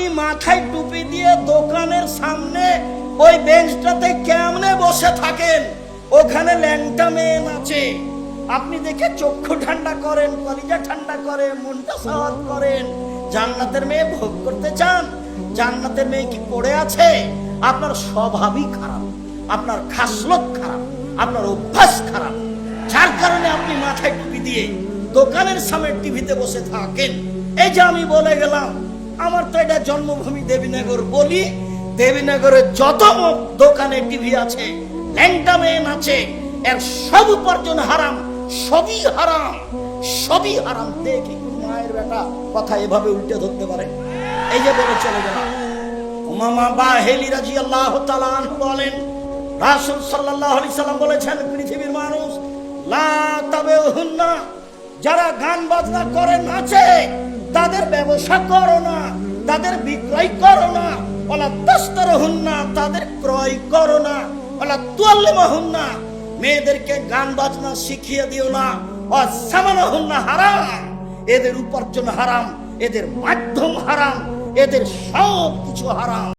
আপনি মাথায় টুপি দিয়ে দোকানের সামনে ওই বেঞ্চটাতে কেমনে বসে থাকেন, ওখানে ল্যাংটা মেয়ে আছে, আপনি দেখে চক্ষু ঠান্ডা করেন, কলিজা ঠান্ডা করেন, মনটা সাওয়াত করেন। জান্নাতের মেয়ে ভোগ করতে চান? জান্নাতের মেয়ে কি পড়ে আছে? আপনার স্বভাবই খারাপ, আপনার খাসলত খারাপ, আপনার অভ্যাস খারাপ, যার কারণে আপনি মাথায় টুপি দিয়ে দোকানের সামনে টিভিতে বসে থাকেন। এই যে আমি বলে গেলাম, আমার তো এটা জন্মভূমি দেবীনগর, বলি দেবীনগরে যত দোকানে টিভি আছে, ল্যাংটা মেয়ে আছে, এর সব উপার্জন হারাম, সবই হারাম, সবই হারাম। দেখি মায়ের বেটা কথা এভাবে উল্টে ধরতে পারে? এই যে বলে চলে গেলাম। উমামা বাহেলি রাদিয়াল্লাহু তাআলা আনহু বলেন, রাসূল সাল্লাল্লাহু আলাইহি সাল্লাম বলেছেন, পৃথিবীর মানুষ লা তাবেহুন্না, যারা গান বাজনা করে নাচে তাদের ব্যবসা করো না, তাদের বিক্রয় করো না। ওয়ালা তাশতারুহুন্না, তাদের ক্রয় করো না। ওয়ালা তুআল্লিমুহুন্না, মেয়েদেরকে গান বাজনা শিখিয়ে দিও না। ওয়াসামানুহুন্না হারাম, এদের উপার্জন হারাম, এদের মাধ্যম হারাম, এদের সব কিছু হারাম।